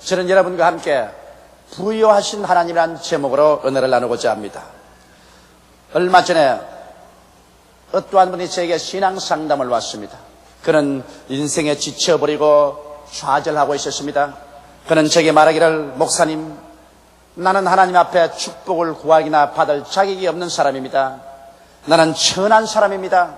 저는 여러분과 함께 부유하신 하나님이라는 제목으로 은혜를 나누고자 합니다. 얼마 전에 어떠한 분이 저에게 신앙 상담을 왔습니다. 그는 인생에 지쳐버리고 좌절하고 있었습니다. 그는 제게 말하기를, 목사님, 나는 하나님 앞에 축복을 구하기나 받을 자격이 없는 사람입니다. 나는 천한 사람입니다.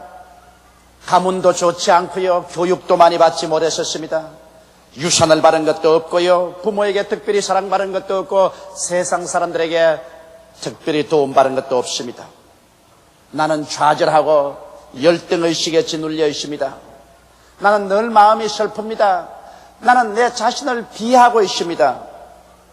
가문도 좋지 않고요, 교육도 많이 받지 못했었습니다. 유산을 받은 것도 없고요, 부모에게 특별히 사랑받은 것도 없고, 세상 사람들에게 특별히 도움받은 것도 없습니다. 나는 좌절하고 열등의식에 짓눌려 있습니다. 나는 늘 마음이 슬픕니다. 나는 내 자신을 비하하고 있습니다.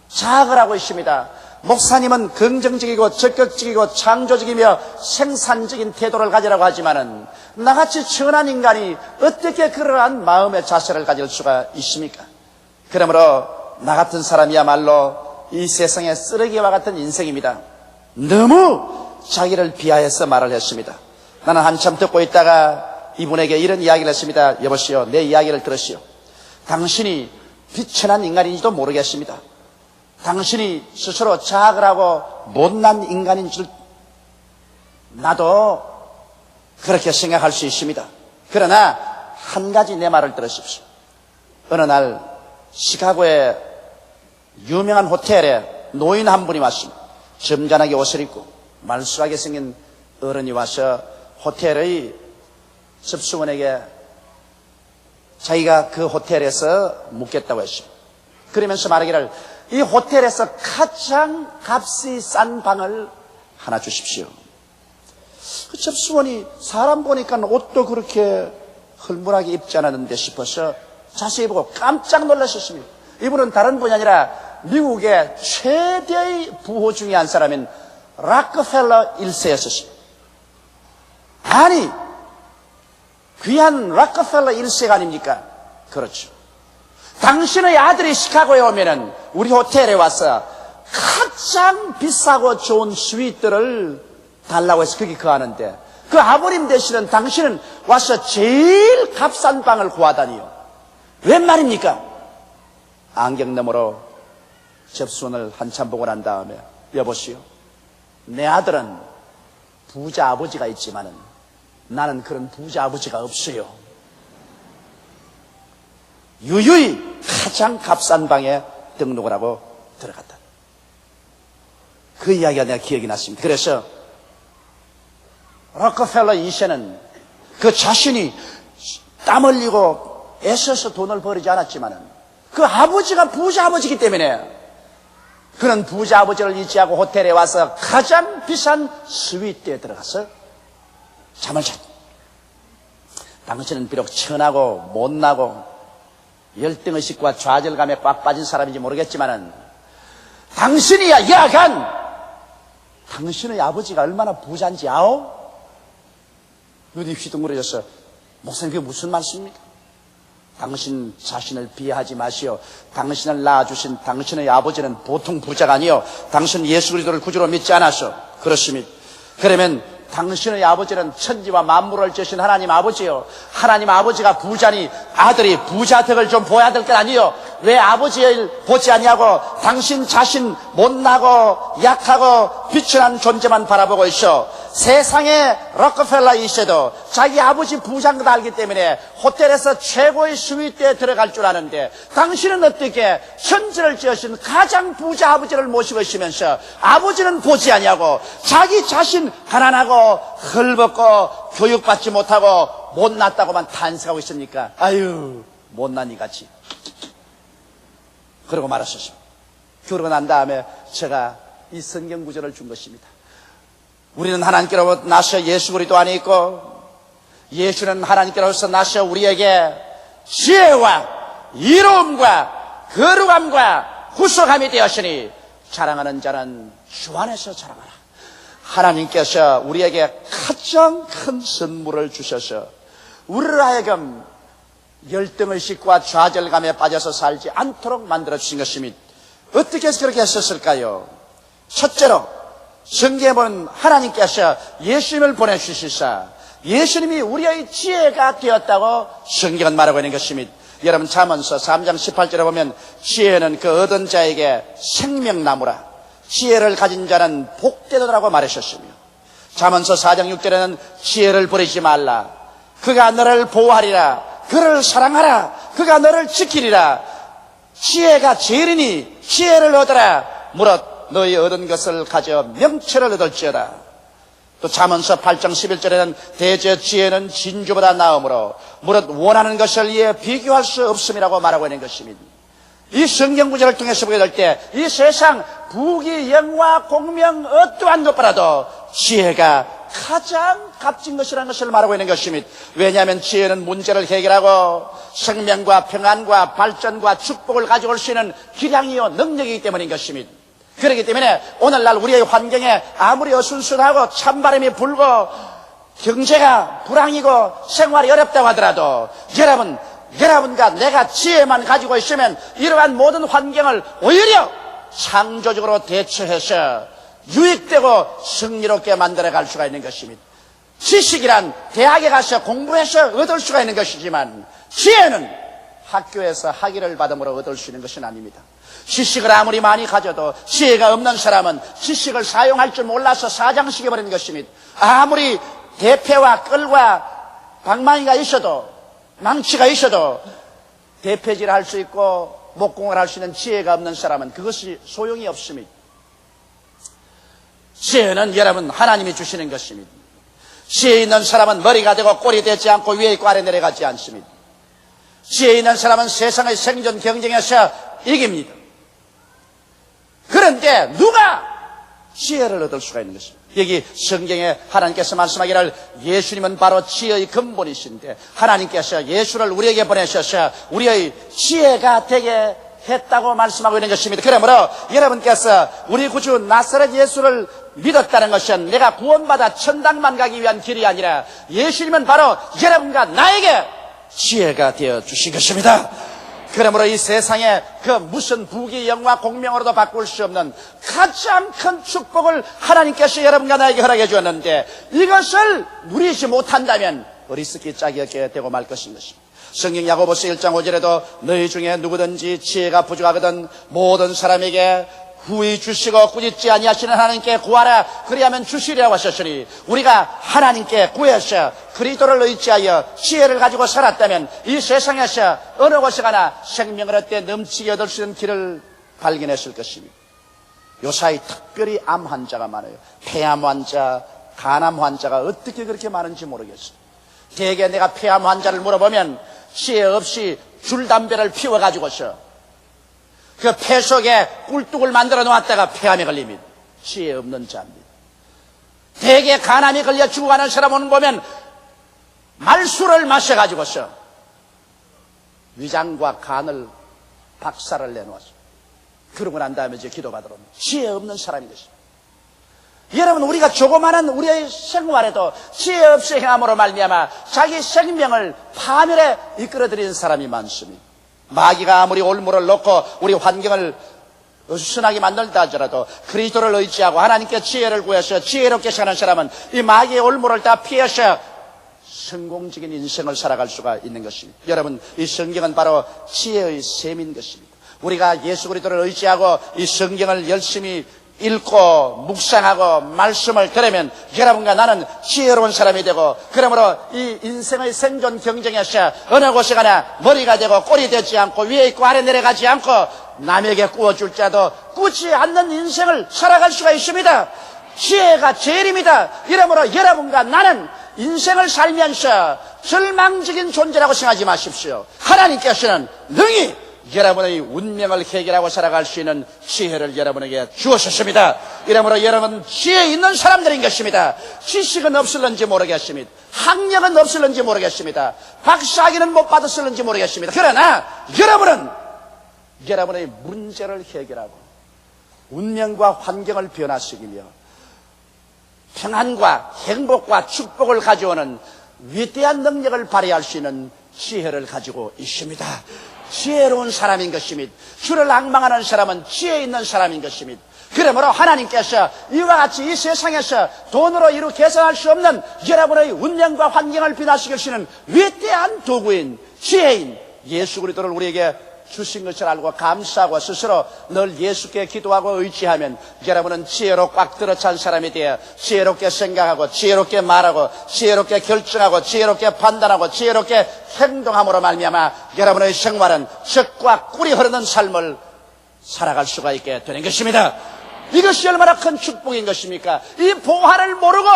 자학을 하고 있습니다. 목사님은 긍정적이고 적극적이고 창조적이며 생산적인 태도를 가지라고 하지만은 나같이 천한 인간이 어떻게 그러한 마음의 자세를 가질 수가 있습니까? 그러므로 나 같은 사람이야말로 이 세상의 쓰레기와 같은 인생입니다. 너무 자기를 비하해서 말을 했습니다. 나는 한참 듣고 있다가 이분에게 이런 이야기를 했습니다. 여보시오, 내 이야기를 들으시오. 당신이 비천한 인간인지도 모르겠습니다. 당신이 스스로 자학을 하고 못난 인간인 줄 나도 그렇게 생각할 수 있습니다. 그러나 한 가지 내 말을 들으십시오. 어느 날 시카고의 유명한 호텔에 노인 한 분이 왔습니다. 점잖하게 옷을 입고 말쑥하게 생긴 어른이 와서 호텔의 접수원에게 자기가 그 호텔에서 묵겠다고 했습니다. 그러면서 말하기를, 이 호텔에서 가장 값이 싼 방을 하나 주십시오. 그 접수원이 사람 보니까 옷도 그렇게 흘물하게 입지 않았는데 싶어서 자세히 보고 깜짝 놀라셨습니다. 이분은 다른 분이 아니라 미국의 최대의 부호 중에 한 사람인 락커펠러 1세였습니다. 아니, 귀한 락커펠러 1세가 아닙니까? 그렇죠. 당신의 아들이 시카고에 오면은 우리 호텔에 와서 가장 비싸고 좋은 스위트를 달라고 해서 거기 거하는데, 그 아버님 대신은 당신은 와서 제일 값싼 방을 구하다니요. 웬 말입니까? 안경 너머로 접수원을 한참 보고 난 다음에, 여보시오, 내 아들은 부자 아버지가 있지만은 나는 그런 부자 아버지가 없어요. 유유히 가장 값싼 방에 등록을 하고 들어갔다. 그 이야기가 내가 기억이 났습니다. 그래서 록펠러 2세는 그 자신이 땀 흘리고 애써서 돈을 벌이지 않았지만은 그 아버지가 부자 아버지이기 때문에 그런 부자 아버지를 의지하고 호텔에 와서 가장 비싼 스위트에 들어가서 잠을 잤다. 당신은 비록 천하고 못나고 열등의식과 좌절감에 꽉 빠진 사람인지 모르겠지만은 당신이야 야간 당신의 아버지가 얼마나 부자인지 아오? 눈이 휘둥그레져서, 목사님 그게 무슨 말씀입니까? 당신 자신을 비하하지 마시오. 당신을 낳아주신 당신의 아버지는 보통 부자가 아니요, 당신 예수 그리스도를 구주로 믿지 않았소. 그렇습니다. 그러면 당신의 아버지는 천지와 만물을 지으신 하나님 아버지요, 하나님 아버지가 부자니 아들이 부자 덕을 좀 보여야 될 건 아니요, 왜 아버지를 보지 아니하고 당신 자신 못나고 약하고 비천한 존재만 바라보고 있어? 세상의 록펠러 2세도 자기 아버지 부자인 걸 알기 때문에 호텔에서 최고의 스위트에 들어갈 줄 아는데, 당신은 어떻게 천지를 지으신 가장 부자 아버지를 모시고 있으면서 아버지는 보지 아니하고 자기 자신 가난하고 헐벗고 교육받지 못하고 못났다고만 탄식하고 있습니까? 아유, 못난이 같이. 그러고 말았었습니다. 그러고 난 다음에 제가 이 성경 구절을 준 것입니다. 우리는 하나님께로부터 나셔 예수 그리스도 안에 있고, 예수는 하나님께로부터 나셔 우리에게 지혜와 이로움과 거룩함과 후속함이 되었으니 자랑하는 자는 주 안에서 자랑하라. 하나님께서 우리에게 가장 큰 선물을 주셔서 우리를 하여금 열등의식과 좌절감에 빠져서 살지 않도록 만들어주신 것입니다. 어떻게 해서 그렇게 했었을까요? 첫째로 성경에 보면 하나님께서 예수님을 보내주시사 예수님이 우리의 지혜가 되었다고 성경은 말하고 있는 것입니다. 여러분 잠언서 3장 18절에 보면 지혜는 그 얻은 자에게 생명나무라 지혜를 가진 자는 복되더라고 말하셨으며 잠언서 4장 6절에는 지혜를 버리지 말라 그가 너를 보호하리라 그를 사랑하라 그가 너를 지키리라 지혜가 제일이니 지혜를 얻어라 무릇 너희 얻은 것을 가져 명철을 얻을지어다. 또 잠언서 8장 11절에는 대저 지혜는 진주보다 나으므로 무릇 원하는 것을 이에 비교할 수 없음이라고 말하고 있는 것입니다. 이 성경 구절을 통해서 보게 될 때 이 세상 부귀 영화 공명 어떠한 것보다도 지혜가 가장 값진 것이라는 것을 말하고 있는 것입니다. 왜냐하면 지혜는 문제를 해결하고 생명과 평안과 발전과 축복을 가져올 수 있는 기량이요 능력이기 때문인 것입니다. 그렇기 때문에 오늘날 우리의 환경에 아무리 어순순하고 찬바람이 불고 경제가 불황이고 생활이 어렵다고 하더라도 여러분과 내가 지혜만 가지고 있으면 이러한 모든 환경을 오히려 창조적으로 대처해서 유익되고 승리롭게 만들어갈 수가 있는 것입니다. 지식이란 대학에 가서 공부해서 얻을 수가 있는 것이지만 지혜는 학교에서 학위를 받음으로 얻을 수 있는 것은 아닙니다. 지식을 아무리 많이 가져도 지혜가 없는 사람은 지식을 사용할 줄 몰라서 사장시켜버리는 것입니다. 아무리 대패와 끌과 방망이가 있어도 망치가 있어도 대패질을 할 수 있고 목공을 할 수 있는 지혜가 없는 사람은 그것이 소용이 없습니다. 지혜는 여러분 하나님이 주시는 것입니다. 지혜 있는 사람은 머리가 되고 꼴이 되지 않고 위에 있고 아래 내려가지 않습니다. 지혜 있는 사람은 세상의 생존 경쟁에서 이깁니다. 그런데 누가 지혜를 얻을 수가 있는 것입니다. 여기 성경에 하나님께서 말씀하기를 예수님은 바로 지혜의 근본이신데 하나님께서 예수를 우리에게 보내셔서 우리의 지혜가 되게 했다고 말씀하고 있는 것입니다. 그러므로 여러분께서 우리 구주 나사렛 예수를 믿었다는 것은 내가 구원받아 천당만 가기 위한 길이 아니라 예수님은 바로 여러분과 나에게 지혜가 되어 주신 것입니다. 그러므로 이 세상에 그 무슨 부귀 영화 공명으로도 바꿀 수 없는 가장 큰 축복을 하나님께서 여러분과 나에게 허락해 주었는데 이것을 누리지 못한다면 어리석기 짝이 없게 되고 말 것인 것입니다. 성경 야고보서 1장 5절에도 너희 중에 누구든지 지혜가 부족하거든 모든 사람에게 후히 주시고 꾸짖지 아니하시는 하나님께 구하라 그리하면 주시리라고 하셨으니 우리가 하나님께 구해서 그리스도를 의지하여 지혜를 가지고 살았다면 이 세상에서 어느 곳에 가나 생명을 얻되 넘치게 얻을 수 있는 길을 발견했을 것입니다. 요사이 특별히 암 환자가 많아요. 폐암 환자, 간암 환자가 어떻게 그렇게 많은지 모르겠어요. 대개 내가 폐암 환자를 물어보면 지혜 없이 줄담배를 피워가지고서 그 폐 속에 꿀뚝을 만들어 놓았다가 폐암에 걸립니다. 지혜 없는 자입니다. 대개 간암이 걸려 죽어가는 사람 오는 거 보면 말수를 마셔가지고서 위장과 간을 박살을 내놓았어요. 그러고 난 다음에 이제 기도받으러 옵니다. 지혜 없는 사람인 것입니다. 여러분 우리가 조그마한 우리의 생활에도 지혜 없이 행함으로 말미암아 자기 생명을 파멸에 이끌어들이는 사람이 많습니다. 마귀가 아무리 올무를 놓고 우리 환경을 어수선하게 만들다 하더라도 그리스도를 의지하고 하나님께 지혜를 구해서 지혜롭게 사는 사람은 이 마귀의 올무를 다 피해서 성공적인 인생을 살아갈 수가 있는 것입니다. 여러분 이 성경은 바로 지혜의 셈인 것입니다. 우리가 예수 그리스도를 의지하고 이 성경을 열심히 읽고 묵상하고 말씀을 들으면 여러분과 나는 지혜로운 사람이 되고 그러므로 이 인생의 생존 경쟁에서 어느 곳에 가나 머리가 되고 꼴이 되지 않고 위에 있고 아래 내려가지 않고 남에게 구워줄 자도 꾸지 않는 인생을 살아갈 수가 있습니다. 지혜가 제일입니다. 이러므로 여러분과 나는 인생을 살면서 절망적인 존재라고 생각하지 마십시오. 하나님께서는 능히 여러분의 운명을 해결하고 살아갈 수 있는 지혜를 여러분에게 주었습니다. 이러므로 여러분 지혜 있는 사람들인 것입니다. 지식은 없을는지 모르겠습니다. 학력은 없을는지 모르겠습니다. 박사학위는 못 받았을는지 모르겠습니다. 그러나 여러분은 여러분의 문제를 해결하고 운명과 환경을 변화시키며 평안과 행복과 축복을 가져오는 위대한 능력을 발휘할 수 있는 지혜를 가지고 있습니다. 지혜로운 사람인 것입니다. 주를 앙망하는 사람은 지혜 있는 사람인 것입니다. 그러므로 하나님께서 이와 같이 이 세상에서 돈으로 이루 계산할 수 없는 여러분의 운명과 환경을 변화시킬 수 있는 위대한 도구인 지혜인 예수 그리스도를 우리에게 주신 것을 알고 감사하고 스스로 늘 예수께 기도하고 의지하면 여러분은 지혜로 꽉 들어찬 사람이 되어 지혜롭게 생각하고 지혜롭게 말하고 지혜롭게 결정하고 지혜롭게 판단하고 지혜롭게 행동함으로 말미암아 여러분의 생활은 젖과 꿀이 흐르는 삶을 살아갈 수가 있게 되는 것입니다. 이것이 얼마나 큰 축복인 것입니까? 이 보화를 모르고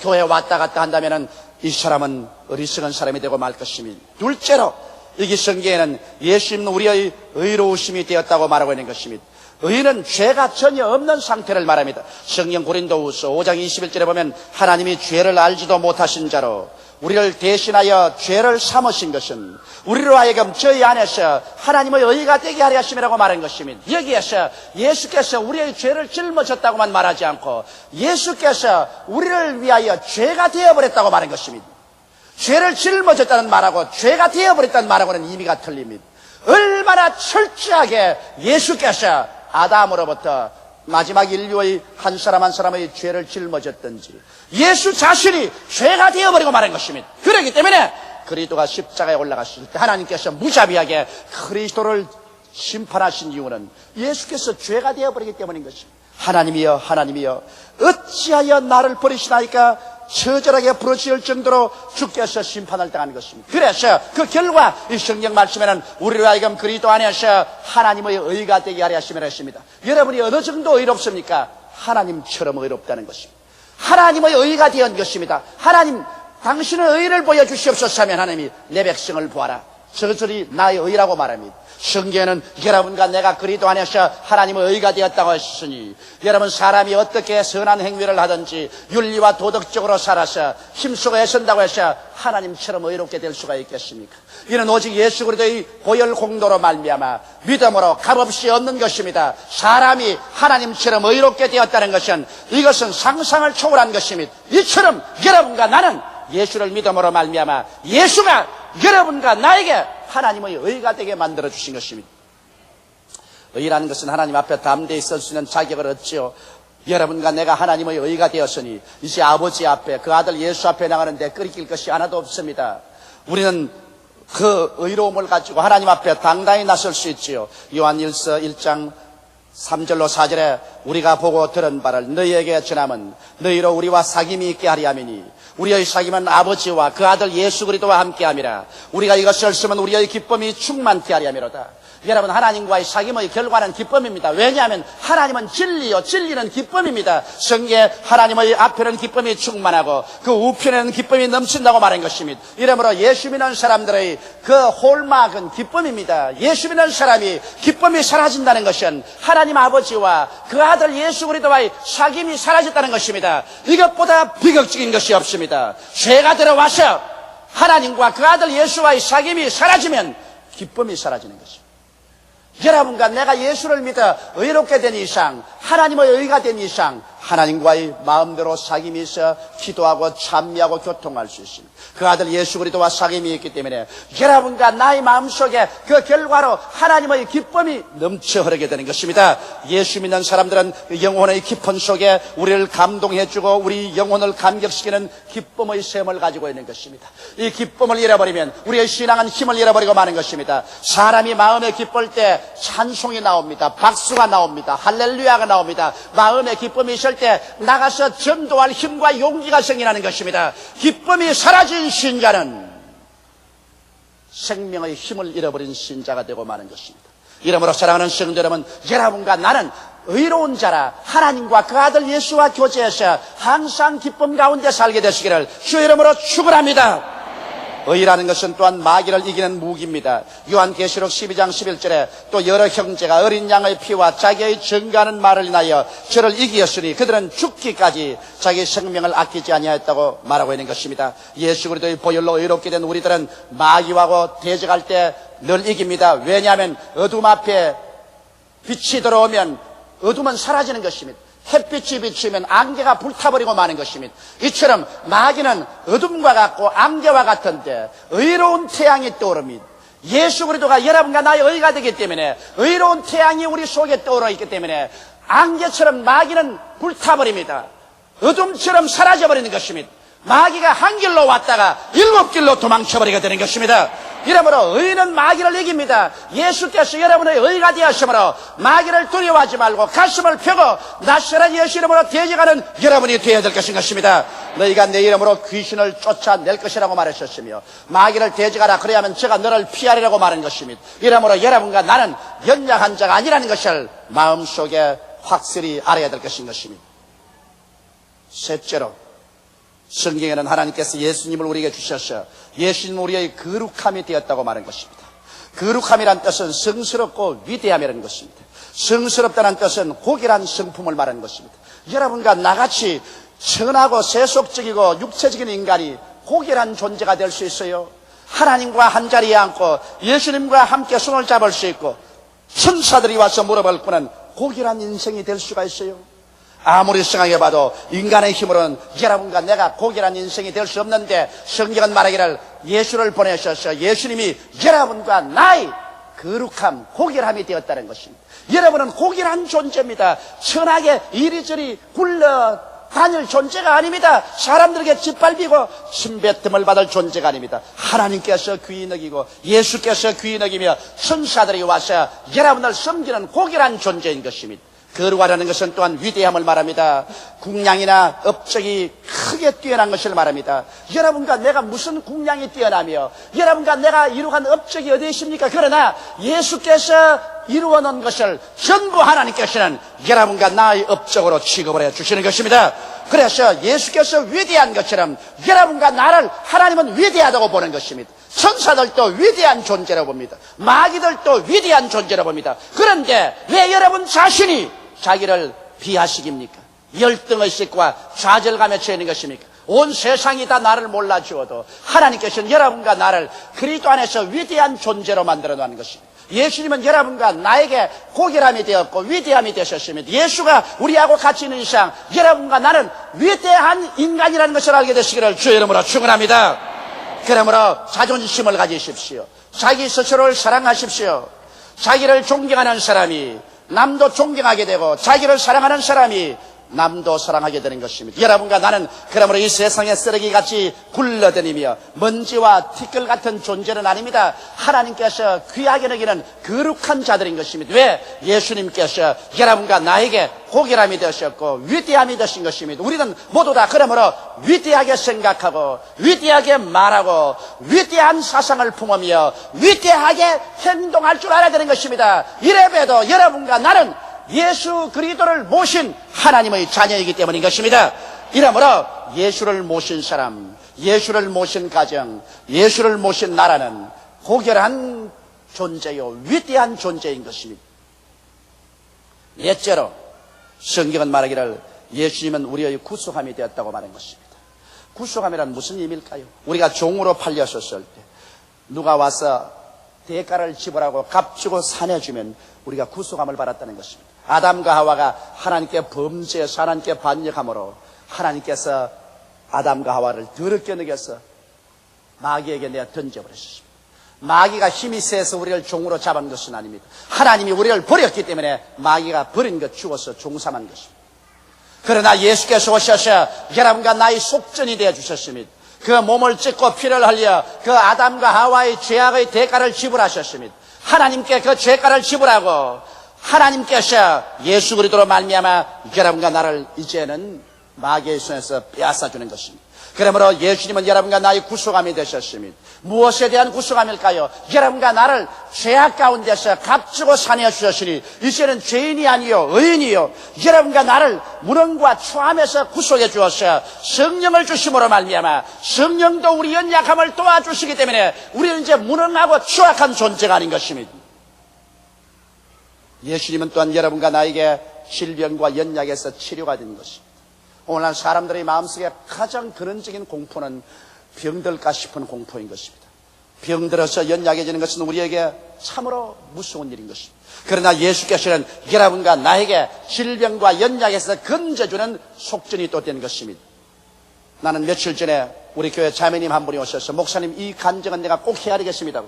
교회에 왔다 갔다 한다면 이 사람은 어리석은 사람이 되고 말 것입니다. 둘째로 여기 성경에는 예수 믿는 우리의 의로우심이 되었다고 말하고 있는 것입니다. 의는 죄가 전혀 없는 상태를 말합니다. 성경 고린도후서 5장 21절에 보면 하나님이 죄를 알지도 못하신 자로 우리를 대신하여 죄를 삼으신 것은 우리로 하여금 저희 안에서 하나님의 의가 되게 하려 하심이라고 말한 것입니다. 여기에서 예수께서 우리의 죄를 짊어졌다고만 말하지 않고 예수께서 우리를 위하여 죄가 되어버렸다고 말한 것입니다. 죄를 짊어졌다는 말하고 죄가 되어버렸다는 말하고는 의미가 틀립니다. 얼마나 철저하게 예수께서 아담으로부터 마지막 인류의 한 사람 한 사람의 죄를 짊어졌던지 예수 자신이 죄가 되어버리고 말한 것입니다. 그렇기 때문에 그리스도가 십자가에 올라갔을 때 하나님께서 무자비하게 그리스도를 심판하신 이유는 예수께서 죄가 되어버리기 때문인 것입니다. 하나님이여 하나님이여 어찌하여 나를 버리시나이까 처절하게 부르짖을 정도로 주께서 심판을 당하는 것입니다. 그래서 그 결과 이 성경 말씀에는 우리로 하여금 그리스도 안에서 하나님의 의가 되게 하려 하심이라 했습니다. 여러분이 어느 정도 의롭습니까? 하나님처럼 의롭다는 것입니다. 하나님의 의가 되었는 것입니다. 하나님 당신의 의를 보여주시옵소서 하면 하나님이 내 백성을 보아라 저들이 나의 의라고 말합니다. 성경에는 여러분과 내가 그리스도 안에서 하나님의 의가 되었다고 했으니 여러분 사람이 어떻게 선한 행위를 하든지 윤리와 도덕적으로 살아서 힘쓰고 애쓴다고 해서 하나님처럼 의롭게 될 수가 있겠습니까? 이는 오직 예수 그리스도의 보혈 공로로 말미암아 믿음으로 값없이 얻는 것입니다. 사람이 하나님처럼 의롭게 되었다는 것은 이것은 상상을 초월한 것입니다. 이처럼 여러분과 나는 예수를 믿음으로 말미암아 예수가 여러분과 나에게 하나님의 의가 되게 만들어 주신 것입니다. 의라는 것은 하나님 앞에 담대히 설 수 있는 자격을 얻지요. 여러분과 내가 하나님의 의가 되었으니 이제 아버지 앞에 그 아들 예수 앞에 나가는데 끓일 것이 하나도 없습니다. 우리는 그 의로움을 가지고 하나님 앞에 당당히 나설 수 있지요. 요한일서 1장 3절로 4절에 우리가 보고 들은 바를 너희에게 전함은 너희로 우리와 사귐이 있게 하리 함이니 우리의 사귐은 아버지와 그 아들 예수 그리스도와 함께함이라. 우리가 이것을 쓰면 우리의 기쁨이 충만케 하리 함이로다. 여러분 하나님과의 사귐의 결과는 기쁨입니다. 왜냐하면 하나님은 진리요 진리는 기쁨입니다. 성경에 하나님의 앞에는 기쁨이 충만하고 그 우편에는 기쁨이 넘친다고 말한 것입니다. 이러므로 예수 믿는 사람들의 그 홀막은 기쁨입니다. 예수 믿는 사람이 기쁨이 사라진다는 것은 하나님 아버지와 그 아들 예수 그리스도와의 사귐이 사라졌다는 것입니다. 이것보다 비극적인 것이 없습니다. 죄가 들어와서 하나님과 그 아들 예수와의 사귐이 사라지면 기쁨이 사라지는 것입니다. 여러분과 내가 예수를 믿어 의롭게 된 이상 하나님의 의가 된 이상 하나님과의 마음대로 사귐이 있어 기도하고 찬미하고 교통할 수 있습니다. 그 아들 예수 그리스도와 사귐이 있기 때문에 여러분과 나의 마음속에 그 결과로 하나님의 기쁨이 넘쳐 흐르게 되는 것입니다. 예수 믿는 사람들은 영혼의 깊은 속에 우리를 감동해주고 우리 영혼을 감격시키는 기쁨의 샘을 가지고 있는 것입니다. 이 기쁨을 잃어버리면 우리의 신앙은 힘을 잃어버리고 마는 것입니다. 사람이 마음에 기쁠 때 찬송이 나옵니다. 박수가 나옵니다. 할렐루야가 나옵니다. 마음에 기쁨이 있을 때 나가서 전도할 힘과 용기가 생기는 것입니다. 기쁨이 사라진 신자는 생명의 힘을 잃어버린 신자가 되고 마는 것입니다. 이러므로 사랑하는 성도 여러분, 여러분과 나는 의로운 자라 하나님과 그 아들 예수와 교제해서 항상 기쁨 가운데 살게 되시기를 주 이름으로 축원합니다. 의라는 것은 또한 마귀를 이기는 무기입니다. 요한계시록 12장 11절에 또 여러 형제가 어린 양의 피와 자기의 증거하는 말을 인하여 저를 이기었으니 그들은 죽기까지 자기 생명을 아끼지 아니하였다고 말하고 있는 것입니다. 예수 그리스도의 보혈로 의롭게 된 우리들은 마귀하고 대적할 때 늘 이깁니다. 왜냐하면 어둠 앞에 빛이 들어오면 어둠은 사라지는 것입니다. 햇빛이 비치면 안개가 불타버리고 마는 것입니다. 이처럼 마귀는 어둠과 같고 안개와 같은데 의로운 태양이 떠오릅니다. 예수 그리스도가 여러분과 나의 의가 되기 때문에 의로운 태양이 우리 속에 떠오르 있기 때문에 안개처럼 마귀는 불타버립니다. 어둠처럼 사라져버리는 것입니다. 마귀가 한 길로 왔다가 7길로 도망쳐버리게 되는 것입니다. 이러므로 의인은 마귀를 이깁니다. 예수께서 여러분의 의가 되었으므로 마귀를 두려워하지 말고 가슴을 펴고 나사렛 예수 이름으로 대적하는 여러분이 되어야 될 것입니다. 너희가 내 이름으로 귀신을 쫓아낼 것이라고 말하셨으며 마귀를 대적하라 그래야만 제가 너를 피하리라고 말한 것입니다. 이러므로 여러분과 나는 연약한 자가 아니라는 것을 마음속에 확실히 알아야 될 것입니다. 셋째로 성경에는 하나님께서 예수님을 우리에게 주셔서 예수님은 우리의 거룩함이 되었다고 말한 것입니다. 거룩함이란 뜻은 성스럽고 위대함이라는 것입니다. 성스럽다는 뜻은 고귀한 성품을 말하는 것입니다. 여러분과 나같이 천하고 세속적이고 육체적인 인간이 고귀한 존재가 될 수 있어요? 하나님과 한자리에 앉고 예수님과 함께 손을 잡을 수 있고 천사들이 와서 물어볼 뿐은 고귀한 인생이 될 수가 있어요? 아무리 생각해봐도 인간의 힘으로는 여러분과 내가 고귀한 인생이 될 수 없는데 성경은 말하기를 예수를 보내셔서 예수님이 여러분과 나의 거룩함, 고귀함이 되었다는 것입니다. 여러분은 고귀한 존재입니다. 천하게 이리저리 굴러다닐 존재가 아닙니다. 사람들에게 짓밟히고 침뱉음을 받을 존재가 아닙니다. 하나님께서 귀히 여기고 예수께서 귀히 여기며 천사들이 와서 여러분을 섬기는 고귀한 존재인 것입니다. 거룩하다는 것은 또한 위대함을 말합니다. 국량이나 업적이 크게 뛰어난 것을 말합니다. 여러분과 내가 무슨 국량이 뛰어나며 여러분과 내가 이루어간 업적이 어디 있습니까? 그러나 예수께서 이루어 놓은 것을 전부 하나님께서는 여러분과 나의 업적으로 취급을 해 주시는 것입니다. 그래서 예수께서 위대한 것처럼 여러분과 나를 하나님은 위대하다고 보는 것입니다. 천사들도 위대한 존재라고 봅니다. 마귀들도 위대한 존재라고 봅니다. 그런데 왜 여러분 자신이 자기를 비하시깁니까? 열등의식과 좌절감에 처해 있는 것입니까? 온 세상이 다 나를 몰라주어도 하나님께서는 여러분과 나를 그리스도 안에서 위대한 존재로 만들어 놓은 것입니다. 예수님은 여러분과 나에게 고결함이 되었고 위대함이 되셨습니다. 예수가 우리하고 같이 있는 이상 여러분과 나는 위대한 인간이라는 것을 알게 되시기를 주의 이름으로 축원합니다. 그러므로 자존심을 가지십시오. 자기 스스로를 사랑하십시오. 자기를 존경하는 사람이 남도 존경하게 되고 자기를 사랑하는 사람이 남도 사랑하게 되는 것입니다. 여러분과 나는 그러므로 이 세상의 쓰레기같이 굴러다니며 먼지와 티끌 같은 존재는 아닙니다. 하나님께서 귀하게 여기는 거룩한 자들인 것입니다. 왜? 예수님께서 여러분과 나에게 고결함이 되셨고 위대함이 되신 것입니다. 우리는 모두 다 그러므로 위대하게 생각하고 위대하게 말하고 위대한 사상을 품으며 위대하게 행동할 줄 알아야 되는 것입니다. 이래봬도 여러분과 나는 예수 그리스도를 모신 하나님의 자녀이기 때문인 것입니다. 이러므로 예수를 모신 사람, 예수를 모신 가정, 예수를 모신 나라는 고결한 존재요 위대한 존재인 것입니다. 넷째로 성경은 말하기를 예수님은 우리의 구속함이 되었다고 말한 것입니다. 구속함이란 무슨 의미일까요? 우리가 종으로 팔렸었을 때 누가 와서 대가를 지불하고 값주고 사내주면 우리가 구속함을 받았다는 것입니다. 아담과 하와가 하나님께 범죄해서 하나님께 반역함으로 하나님께서 아담과 하와를 더럽게 여겨서 마귀에게 내어 던져버렸습니다. 마귀가 힘이 세서 우리를 종으로 잡은 것은 아닙니다. 하나님이 우리를 버렸기 때문에 마귀가 버린 것 주어서 종삼한 것입니다. 그러나 예수께서 오셔서 여러분과 나의 속전이 되어 주셨습니다. 그 몸을 찢고 피를 흘려 그 아담과 하와의 죄악의 대가를 지불하셨습니다. 하나님께 그 죄가를 지불하고 하나님께서 예수 그리스도로 말미암아 여러분과 나를 이제는 마귀의 손에서 빼앗아주는 것입니다. 그러므로 예수님은 여러분과 나의 구속함이 되셨습니다. 무엇에 대한 구속함일까요? 여러분과 나를 죄악 가운데서 값주고 사내어 주셨으니 이제는 죄인이 아니요 의인이요 여러분과 나를 무능과 추함에서 구속해 주었어요. 성령을 주심으로 말미암아 성령도 우리 연약함을 도와주시기 때문에 우리는 이제 무능하고 추악한 존재가 아닌 것입니다. 예수님은 또한 여러분과 나에게 질병과 연약에서 치료가 되는 것입니다. 오늘날 사람들의 마음속에 가장 근원적인 공포는 병들까 싶은 공포인 것입니다. 병들어서 연약해지는 것은 우리에게 참으로 무서운 일인 것입니다. 그러나 예수께서는 여러분과 나에게 질병과 연약에서 건져주는 속전이 또 된 것입니다. 나는 며칠 전에 우리 교회 자매님 한 분이 오셔서 목사님 이 간증은 내가 꼭 해야 되겠습니다.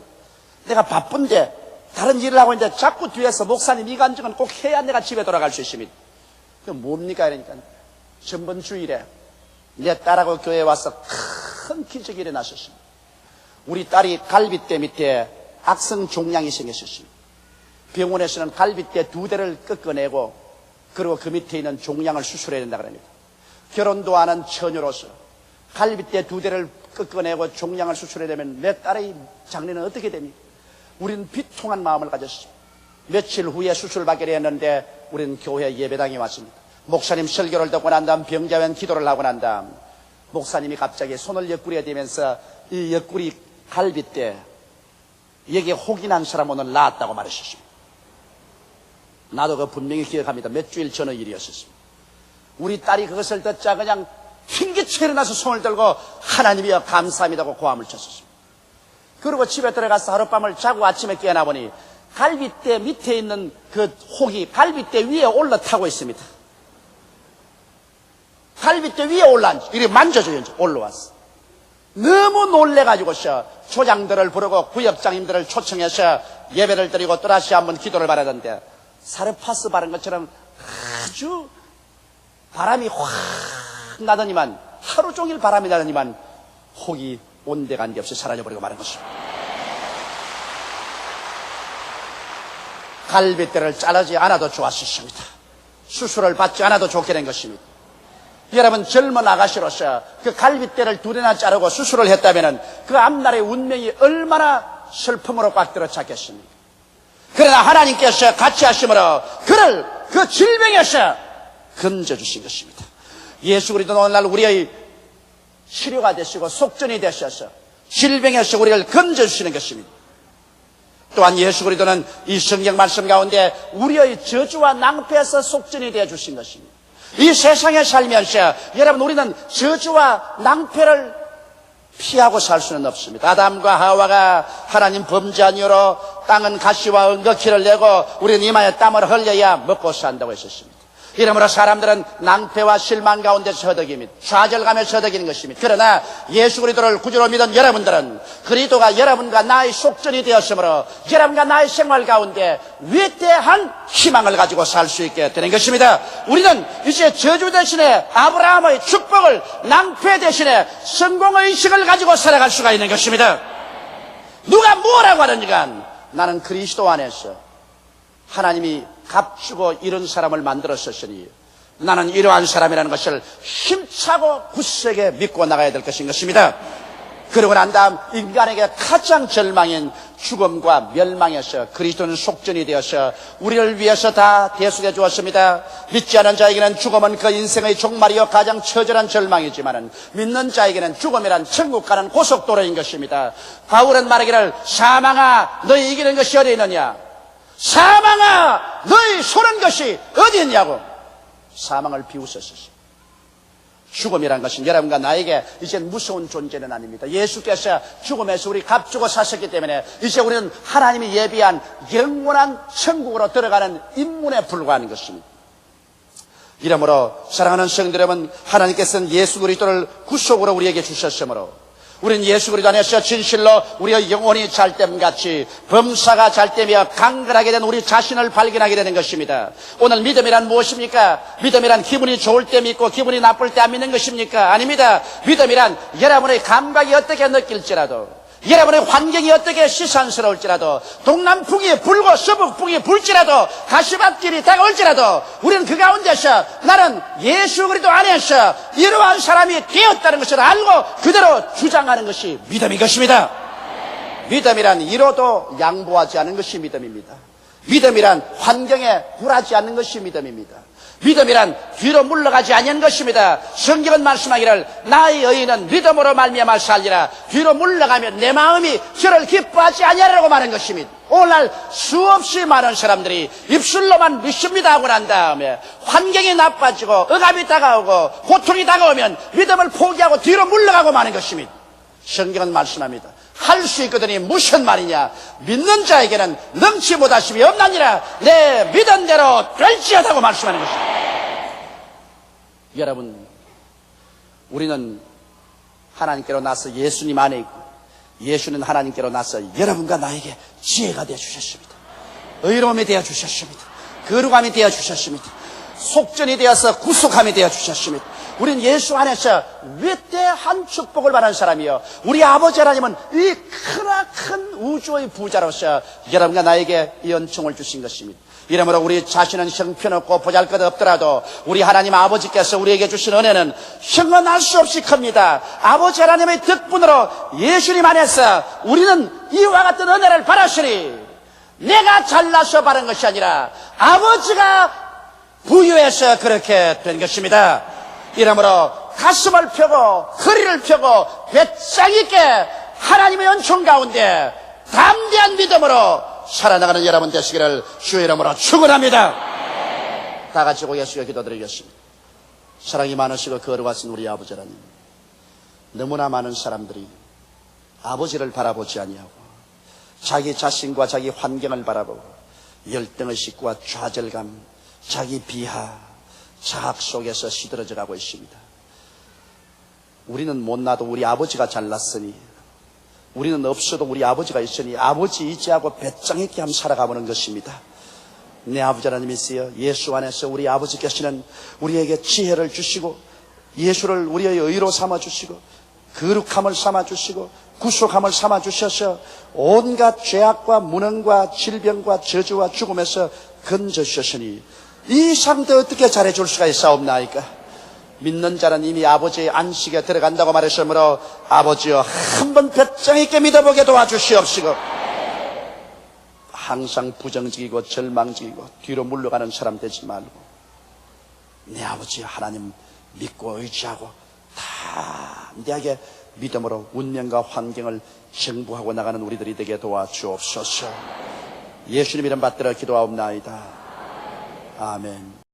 내가 바쁜데 다른 일을 하고 있는데 자꾸 뒤에서 목사님 이 간증은 꼭 해야 내가 집에 돌아갈 수 있습니다. 그 뭡니까? 이러니까 전번 주일에 내 딸하고 교회에 와서 큰 기적이 일어났었습니다. 우리 딸이 갈빗대 밑에 악성 종양이 생겼었습니다. 병원에서는 갈빗대 2대를 꺾어내고 그리고 그 밑에 있는 종양을 수술해야 된다 그럽니다. 결혼도 안 한 처녀로서 갈빗대 2대를 꺾어내고 종양을 수술해야 되면 내 딸의 장래는 어떻게 됩니까? 우리는 비통한 마음을 가졌습니다. 며칠 후에 수술받게 되었는데 우리는 교회 예배당에 왔습니다. 목사님 설교를 듣고 난 다음 병자면 기도를 하고 난 다음 목사님이 갑자기 손을 옆구리에 대면서 이 옆구리 갈빗대 여기에 혹이 난 사람 오늘 나았다고 말하셨습니다. 나도 그 분명히 기억합니다. 몇 주일 전의 일이었습니다. 우리 딸이 그것을 듣자 그냥 튕기쳐 일어나서 손을 들고 하나님이여 감사합니다고 고함을 쳤었습니다. 그리고 집에 들어가서 하룻밤을 자고 아침에 깨어나 보니 갈빗대 밑에 있는 그 혹이 갈빗대 위에 올라타고 있습니다. 갈빗대 위에 올라앉아 이렇게 만져줘요. 올라왔어. 너무 놀래가지고서 조장들을 부르고 구역장님들을 초청해서 예배를 드리고 또다시 한번 기도를 바라던데 사르파스 바른 것처럼 아주 바람이 확 나더니만 하루 종일 바람이 나더니만 혹이 온데간데 없이 사라져버리고 마는 것입니다. 갈빗대를 자르지 않아도 좋았습니다. 수술을 받지 않아도 좋게 된 것입니다. 여러분 젊은 아가씨로서 그 갈빗대를 2대나 자르고 수술을 했다면 그 앞날의 운명이 얼마나 슬픔으로 꽉 들어 찼겠습니까? 그러나 하나님께서 같이 하심으로 그를 그 질병에서 건져주신 것입니다. 예수 그리스도는 오늘날 우리의 치료가 되시고 속전이 되셔서 질병에서 우리를 건져주시는 것입니다. 또한 예수 그리스도는 이 성경 말씀 가운데 우리의 저주와 낭패에서 속전이 되어 주신 것입니다. 이 세상에 살면서 여러분 우리는 저주와 낭패를 피하고 살 수는 없습니다. 아담과 하와가 하나님 범죄한 이유로 땅은 가시와 엉겅퀴를 내고 우리는 이마에 땀을 흘려야 먹고 산다고 했었습니다. 이러므로 사람들은 낭패와 실망 가운데서 허덕입니다. 좌절감에서 허덕이는 것입니다. 그러나 예수 그리스도를 구주로 믿은 여러분들은 그리스도가 여러분과 나의 속전이 되었으므로 여러분과 나의 생활 가운데 위대한 희망을 가지고 살 수 있게 되는 것입니다. 우리는 이제 저주 대신에 아브라함의 축복을 낭패 대신에 성공의식을 가지고 살아갈 수가 있는 것입니다. 누가 뭐라고 하는지가 나는 그리스도 안에서 하나님이 값주고 이런 사람을 만들었으니 나는 이러한 사람이라는 것을 힘차고 굳세게 믿고 나가야 될 것인 것입니다. 그러고 난 다음 인간에게 가장 절망인 죽음과 멸망에서 그리스도는 속전이 되어서 우리를 위해서 다 대속해 주었습니다. 믿지 않은 자에게는 죽음은 그 인생의 종말이요 가장 처절한 절망이지만 믿는 자에게는 죽음이란 천국 가는 고속도로인 것입니다. 바울은 말하기를 사망아 너희 이기는 것이 어디 있느냐, 사망아 너희 손은 것이 어디 있냐고 사망을 비웃었습니다. 죽음이란 것은 여러분과 나에게 이제 무서운 존재는 아닙니다. 예수께서 죽음에서 우리 값주고 사셨기 때문에 이제 우리는 하나님이 예비한 영원한 천국으로 들어가는 인문에 불과한 것입니다. 이러므로 사랑하는 성도 여러분, 하나님께서는 예수 그리스도를 구속으로 우리에게 주셨으므로 우리는 예수 그리스도 안에서 진실로 우리의 영혼이 잘됨같이 범사가 잘되며 강건하게 된 우리 자신을 발견하게 되는 것입니다. 오늘 믿음이란 무엇입니까? 믿음이란 기분이 좋을 때 믿고 기분이 나쁠 때 안 믿는 것입니까? 아닙니다. 믿음이란 여러분의 감각이 어떻게 느낄지라도, 여러분의 환경이 어떻게 시산스러울지라도, 동남풍이 불고 서북풍이 불지라도, 가시밭길이 다가올지라도 우리는 그 가운데서 나는 예수 그리스도 안에서 이러한 사람이 되었다는 것을 알고 그대로 주장하는 것이 믿음인 것입니다. 믿음이란 이로도 양보하지 않는 것이 믿음입니다. 믿음이란 환경에 굴하지 않는 것이 믿음입니다. 믿음이란 뒤로 물러가지 아니하는 것입니다. 성경은 말씀하기를 나의 의인은 믿음으로 말미암아 살리라. 뒤로 물러가면 내 마음이 저를 기뻐하지 아니하리라고 말한 것입니다. 오늘날 수없이 많은 사람들이 입술로만 믿습니다 하고 난 다음에 환경이 나빠지고 억압이 다가오고 고통이 다가오면 믿음을 포기하고 뒤로 물러가고 마는 것입니다. 성경은 말씀합니다. 할 수 있거든이 무슨 말이냐, 믿는 자에게는 넘치 못하심이 없나니라. 내 믿은 대로 될지어다고 말씀하는 것입니다. 여러분, 우리는 하나님께로 나서 예수님 안에 있고 예수는 하나님께로 나서 여러분과 나에게 지혜가 되어 주셨습니다. 의로움이 되어 주셨습니다. 거룩함이 되어 주셨습니다. 속전이 되어서 구속함이 되어 주셨습니다. 우린 예수 안에서 위대한 축복을 받은 사람이요, 우리 아버지 하나님은 이 크나큰 우주의 부자로서 여러분과 나에게 이 은총을 주신 것입니다. 이러므로 우리 자신은 형편없고 보잘것없더라도 우리 하나님 아버지께서 우리에게 주신 은혜는 형언할 수 없이 큽니다. 아버지 하나님의 덕분으로 예수님 안에서 우리는 이와 같은 은혜를 받았으니, 내가 잘나서 받은 것이 아니라 아버지가 부유해서 그렇게 된 것입니다. 이러므로 가슴을 펴고 허리를 펴고 배짱 있게 하나님의 은총 가운데 담대한 믿음으로 살아나가는 여러분 되시기를 주의 이름으로 축원합니다. 다 같이 고 예수께 기도드리겠습니다. 사랑이 많으시고 거룩하신 우리 아버지 하나님, 너무나 많은 사람들이 아버지를 바라보지 아니하고 자기 자신과 자기 환경을 바라보고 열등의식과 좌절감, 자기 비하, 자학 속에서 시들어져 가고 있습니다. 우리는 못나도 우리 아버지가 잘났으니, 우리는 없어도 우리 아버지가 있으니 아버지 의지하고 배짱 있게 한번 살아가보는 것입니다. 내 아버지 하나님 있어요. 예수 안에서 우리 아버지께서는 우리에게 지혜를 주시고 예수를 우리의 의로 삼아주시고 거룩함을 삼아주시고 구속함을 삼아주셔서 온갖 죄악과 무능과 질병과 저주와 죽음에서 건져주셨으니 이 상대 어떻게 잘해줄 수가 있사옵나이까? 믿는 자는 이미 아버지의 안식에 들어간다고 말했으므로 아버지여, 한번 배짱 있게 믿어보게 도와주시옵시고, 항상 부정적이고 절망적이고 뒤로 물러가는 사람 되지 말고 내 아버지 하나님 믿고 의지하고 담대하게 믿음으로 운명과 환경을 정부하고 나가는 우리들이 되게 도와주옵소서. 예수님 이름 받들어 기도하옵나이다. 아멘.